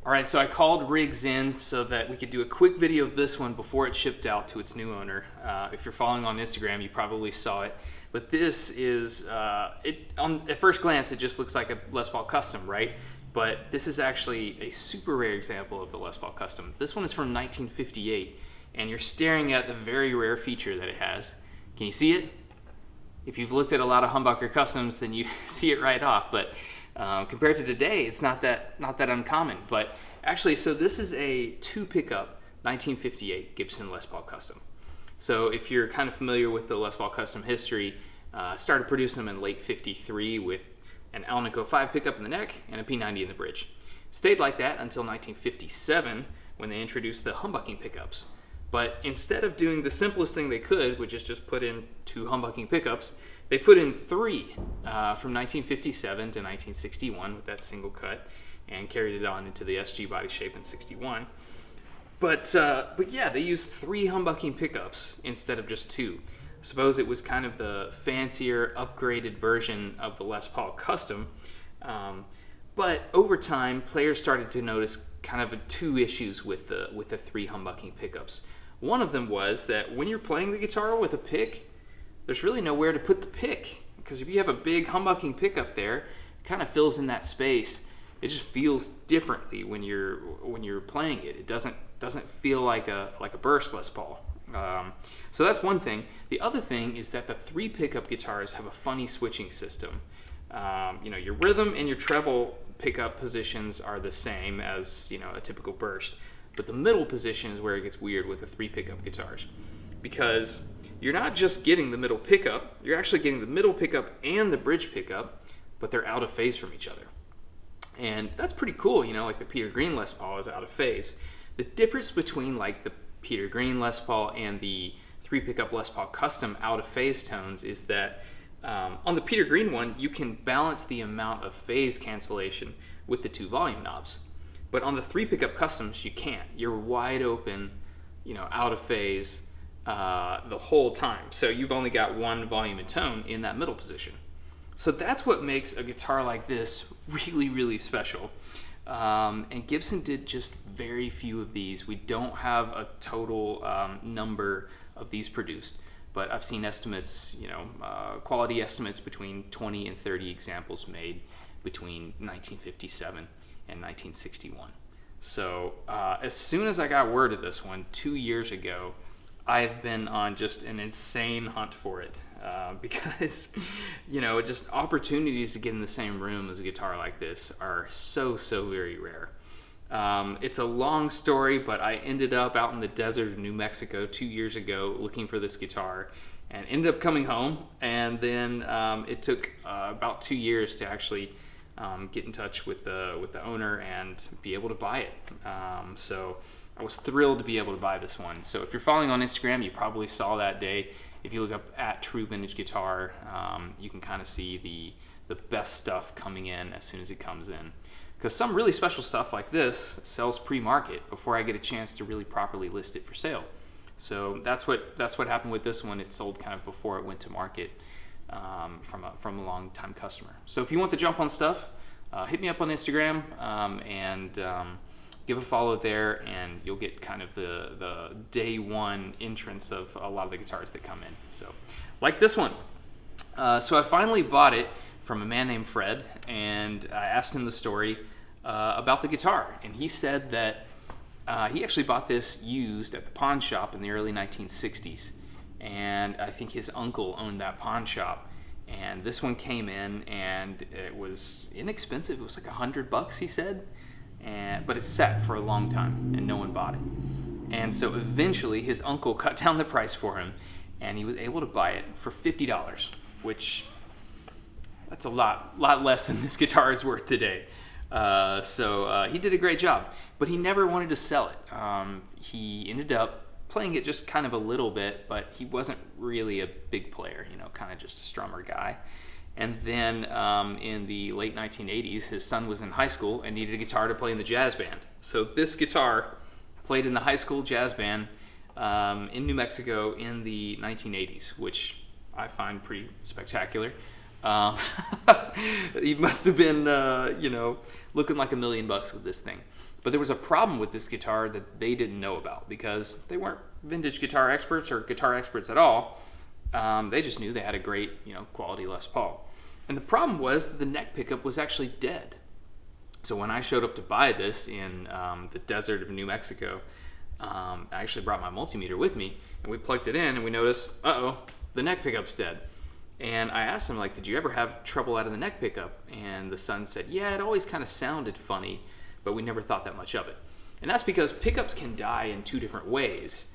All right, so I called Riggs in so that we could do a quick video of this one before it shipped out to its new owner. If you're following on Instagram, you probably saw it. But this is, at first glance, it just looks like a Les Paul Custom, right? But this is actually a super rare example of the Les Paul Custom. This one is from 1958, and you're staring at the very rare feature that it has. Can you see it? If you've looked at a lot of humbucker customs, then you see it right off. But compared to today, it's not that uncommon. But actually, so this is a 2-pickup 1958 Gibson Les Paul Custom. So if you're kind of familiar with the Les Paul Custom history, started producing them in late '53 with an Alnico 5 pickup in the neck and a P90 in the bridge. Stayed like that until 1957 when they introduced the humbucking pickups. But instead of doing the simplest thing they could, which is just put in 2 humbucking pickups, they put in 3 from 1957 to 1961 with that single cut, and carried it on into the SG body shape in '61. But yeah, they used 3 humbucking pickups instead of just 2. I suppose it was kind of the fancier, upgraded version of the Les Paul Custom. But over time, players started to notice kind of 2 issues with the 3 humbucking pickups. One of them was that when you're playing the guitar with a pick, there's really nowhere to put the pick. Because if you have a big humbucking pickup there, it kind of fills in that space. It just feels differently when you're playing it. It doesn't feel like a burst Les Paul. So that's one thing. The other thing is that the 3 pickup guitars have a funny switching system. Your rhythm and your treble pickup positions are the same as a typical burst, but the middle position is where it gets weird with the 3 pickup guitars, because you're not just getting the middle pickup, you're actually getting the middle pickup and the bridge pickup, but they're out of phase from each other. And that's pretty cool, like the Peter Green Les Paul is out of phase. The difference between like the Peter Green Les Paul and the 3 pickup Les Paul Custom out of phase tones is that on the Peter Green one, you can balance the amount of phase cancellation with the 2 volume knobs. But on the 3 pickup Customs, you can't. You're wide open, out of phase the whole time. So you've only got 1 volume and tone in that middle position. So that's what makes a guitar like this really, really special. And Gibson did just very few of these. We don't have a total number of these produced, but I've seen estimates, quality estimates between 20 and 30 examples made between 1957 and 1961. So as soon as I got word of this one 2 years ago, I've been on just an insane hunt for it because, just opportunities to get in the same room as a guitar like this are so very rare. It's a long story, but I ended up out in the desert of New Mexico 2 years ago looking for this guitar and ended up coming home. And then it took about 2 years to actually get in touch with the owner and be able to buy it. So I was thrilled to be able to buy this one. So if you're following on Instagram, you probably saw that day. If you look up at True Vintage Guitar, you can kind of see the best stuff coming in as soon as it comes in. Because some really special stuff like this sells pre-market before I get a chance to really properly list it for sale. So that's what happened with this one. It sold kind of before it went to market from a long-time customer. So if you want to jump on stuff, hit me up on Instagram and give a follow there, and you'll get kind of the day one entrance of a lot of the guitars that come in. So, like this one. So I finally bought it from a man named Fred, and I asked him the story about the guitar, and he said that he actually bought this used at the pawn shop in the early 1960s, and I think his uncle owned that pawn shop. And this one came in, and it was inexpensive. It was like $100, he said. But it sat for a long time and no one bought it. And so eventually his uncle cut down the price for him, and he was able to buy it for $50, which that's a lot less than this guitar is worth today. So he did a great job, but he never wanted to sell it. He ended up playing it just kind of a little bit, but he wasn't really a big player, kind of just a strummer guy. And then in the late 1980s, his son was in high school and needed a guitar to play in the jazz band. So this guitar played in the high school jazz band in New Mexico in the 1980s, which I find pretty spectacular. He must have been, looking like $1 million with this thing. But there was a problem with this guitar that they didn't know about because they weren't vintage guitar experts or guitar experts at all. They just knew they had a great, quality Les Paul. And the problem was the neck pickup was actually dead. So when I showed up to buy this in the desert of New Mexico, I actually brought my multimeter with me, and we plugged it in, and we noticed, the neck pickup's dead. And I asked him, like, did you ever have trouble out of the neck pickup? And the son said, yeah, it always kind of sounded funny, but we never thought that much of it. And that's because pickups can die in two different ways.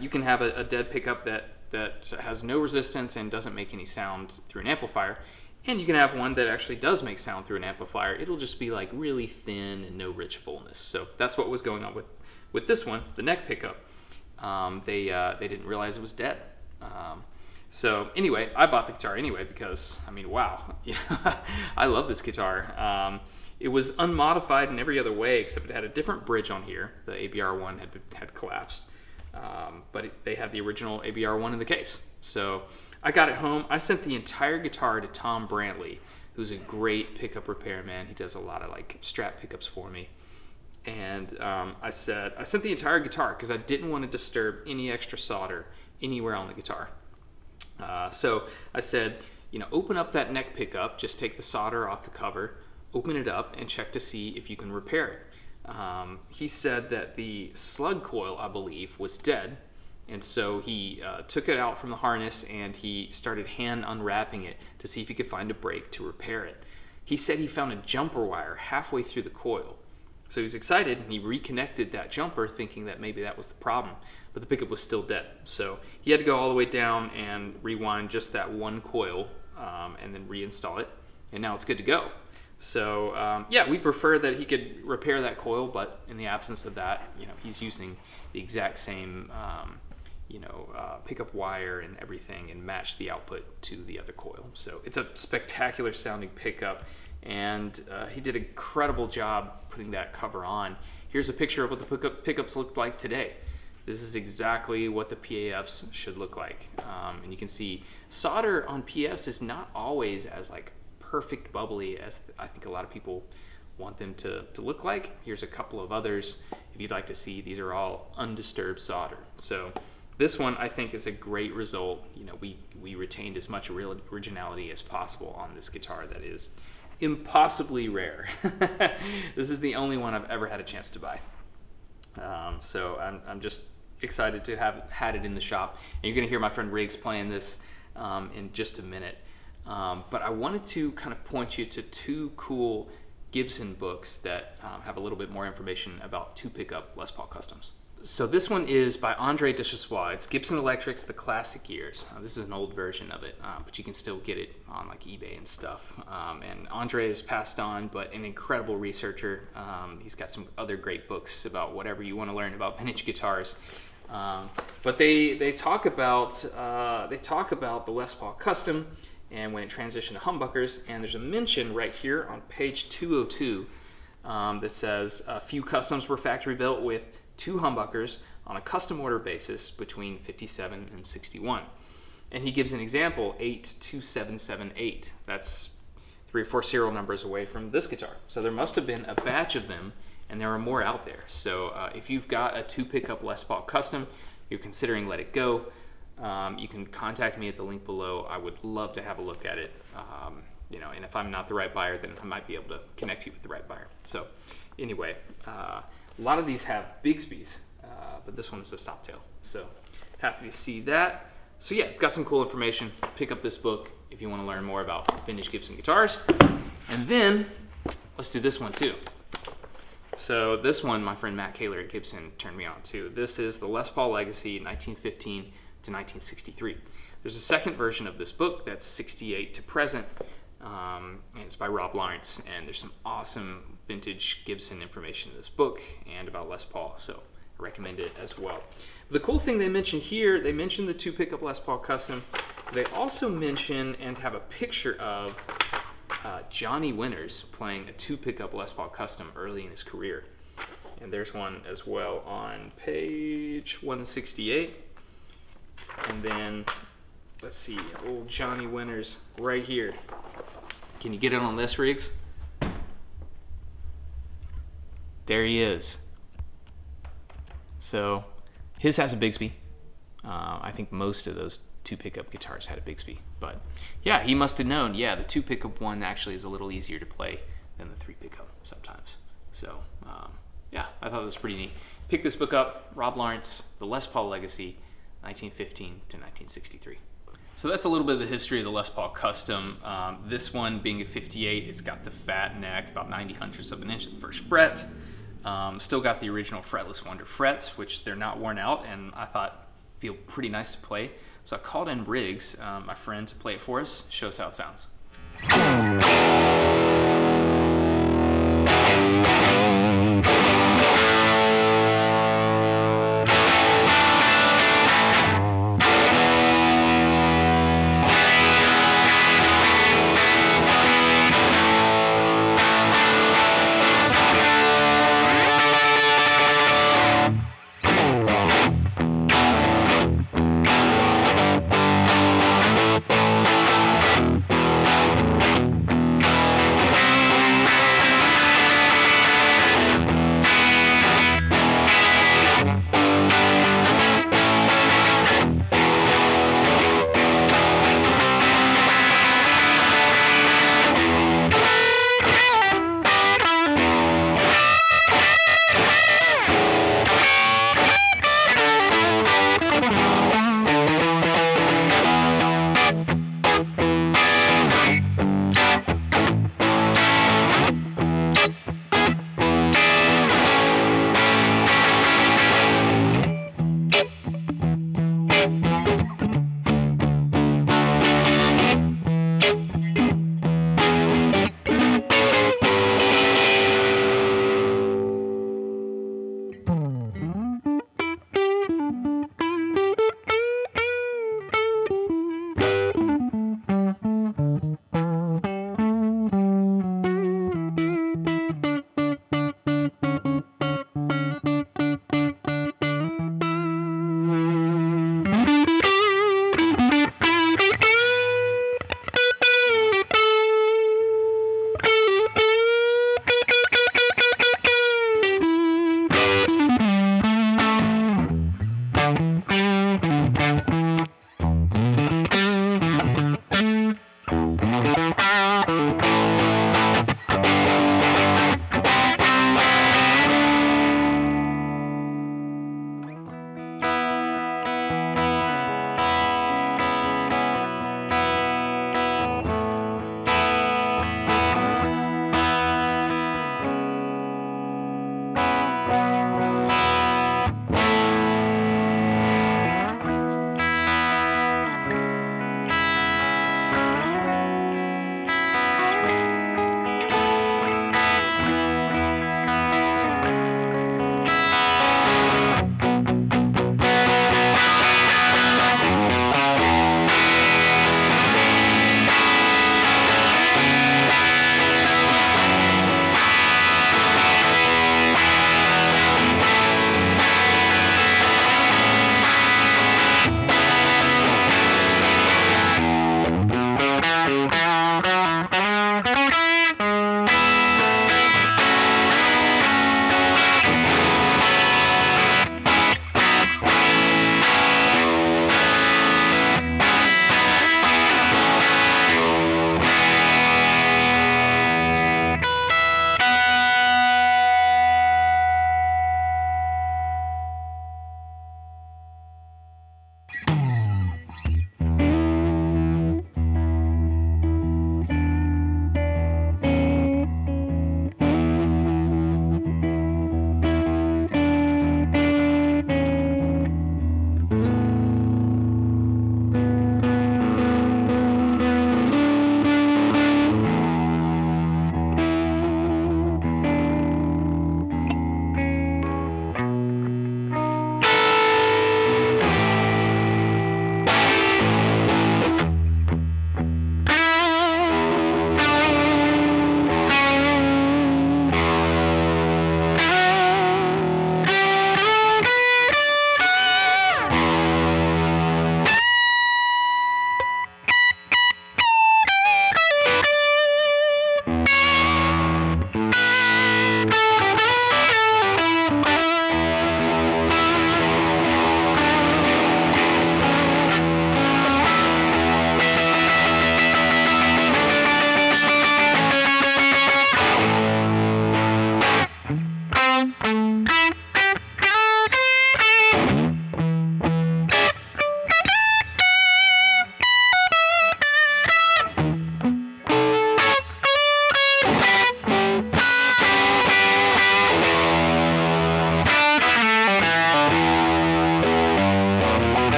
You can have a dead pickup that has no resistance and doesn't make any sound through an amplifier. And you can have one that actually does make sound through an amplifier. It'll just be like really thin and no rich fullness. So that's what was going on with this one, the neck pickup. They didn't realize it was dead. So anyway, I bought the guitar anyway because, wow, I love this guitar. It was unmodified in every other way except it had a different bridge on here. The ABR one had collapsed, but they had the original ABR one in the case. So I got it home. I sent the entire guitar to Tom Brantley, who's a great pickup repairman. He does a lot of like Strat pickups for me. And I sent the entire guitar because I didn't want to disturb any extra solder anywhere on the guitar. So I said, open up that neck pickup, just take the solder off the cover, open it up, and check to see if you can repair it. He said that the slug coil, I believe, was dead. And so he took it out from the harness and he started hand unwrapping it to see if he could find a break to repair it. He said he found a jumper wire halfway through the coil. So he was excited and he reconnected that jumper thinking that maybe that was the problem, but the pickup was still dead. So he had to go all the way down and rewind just that one coil and then reinstall it, and now it's good to go. So yeah, we prefer that he could repair that coil, but in the absence of that, he's using the exact same pickup wire and everything and match the output to the other coil. So it's a spectacular sounding pickup, and he did an incredible job putting that cover on. Here's a picture of what the pickups look like today. This is exactly what the PAFs should look like. And you can see solder on PFs is not always as like perfect bubbly as I think a lot of people want them to look like. Here's a couple of others if you'd like to see. These are all undisturbed solder. So this one I think is a great result. We retained as much originality as possible on this guitar that is impossibly rare. This is the only one I've ever had a chance to buy. So I'm just excited to have had it in the shop. And you're going to hear my friend Riggs playing this in just a minute. But I wanted to kind of point you to two cool Gibson books that have a little bit more information about two pickup Les Paul Customs. So this one is by Andre Deschessois. It's Gibson Electric's The Classic Years. This is an old version of it, but you can still get it on like eBay and stuff. And Andre has passed on, but an incredible researcher. He's got some other great books about whatever you want to learn about vintage guitars. But they talk about the Les Paul Custom and when it transitioned to humbuckers. And there's a mention right here on page 202 that says a few customs were factory built with 2 humbuckers on a custom order basis between 57 and 61. And he gives an example, 82778. That's 3 or 4 serial numbers away from this guitar. So there must have been a batch of them, and there are more out there. So if you've got a 2 pickup Les Paul Custom, you're considering Let It Go, you can contact me at the link below. I would love to have a look at it. And if I'm not the right buyer, then I might be able to connect you with the right buyer. So anyway, a lot of these have Bigsby's, but this one is a stop tail. So happy to see that. So yeah, it's got some cool information. Pick up this book if you want to learn more about vintage Gibson guitars. And then let's do this one too. So this one, my friend Matt Kaler at Gibson turned me on to. This is the Les Paul Legacy 1915 to 1963. There's a second version of this book that's 68 to present. And it's by Rob Lawrence, and there's some awesome vintage Gibson information in this book and about Les Paul, so I recommend it as well. The cool thing they mention here, they mention the 2 pickup Les Paul Custom. They also mention and have a picture of Johnny Winters playing a 2 pickup Les Paul Custom early in his career. And there's one as well on page 168. And then, let's see, old Johnny Winters right here. Can you get it on this, Riggs? there he is. So his has a Bigsby. I think most of those 2 pickup guitars had a Bigsby, but yeah, he must have known. Yeah, the 2 pickup one actually is a little easier to play than the 3 pickup sometimes. So yeah, I thought it was pretty neat. Pick this book up, Rob Lawrence, The Les Paul Legacy, 1915 to 1963. So that's a little bit of the history of the Les Paul Custom. This one being a 58, it's got the fat neck, about 90/100ths of an inch at the first fret. Still got the original fretless Wonder frets, which they're not worn out, and I thought feel pretty nice to play. So I called in Riggs, my friend, to play it for us, show us how it sounds.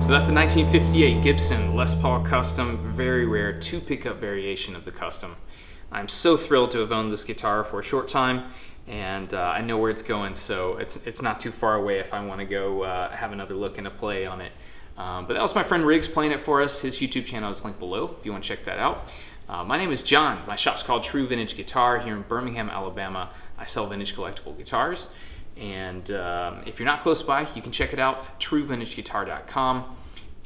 So that's the 1958 Gibson Les Paul Custom, very rare 2-pickup variation of the Custom. I'm so thrilled to have owned this guitar for a short time, and I know where it's going, so it's not too far away if I want to go have another look and a play on it. But that was my friend Riggs playing it for us. His YouTube channel is linked below if you want to check that out. My name is John. My shop's called True Vintage Guitar here in Birmingham, Alabama. I sell vintage collectible guitars. And if you're not close by, you can check it out at truevintageguitar.com.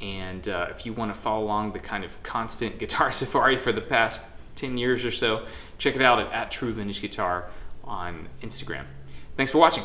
And if you want to follow along the kind of constant guitar safari for the past 10 years or so, check it out at True Vintage Guitar on Instagram. Thanks for watching.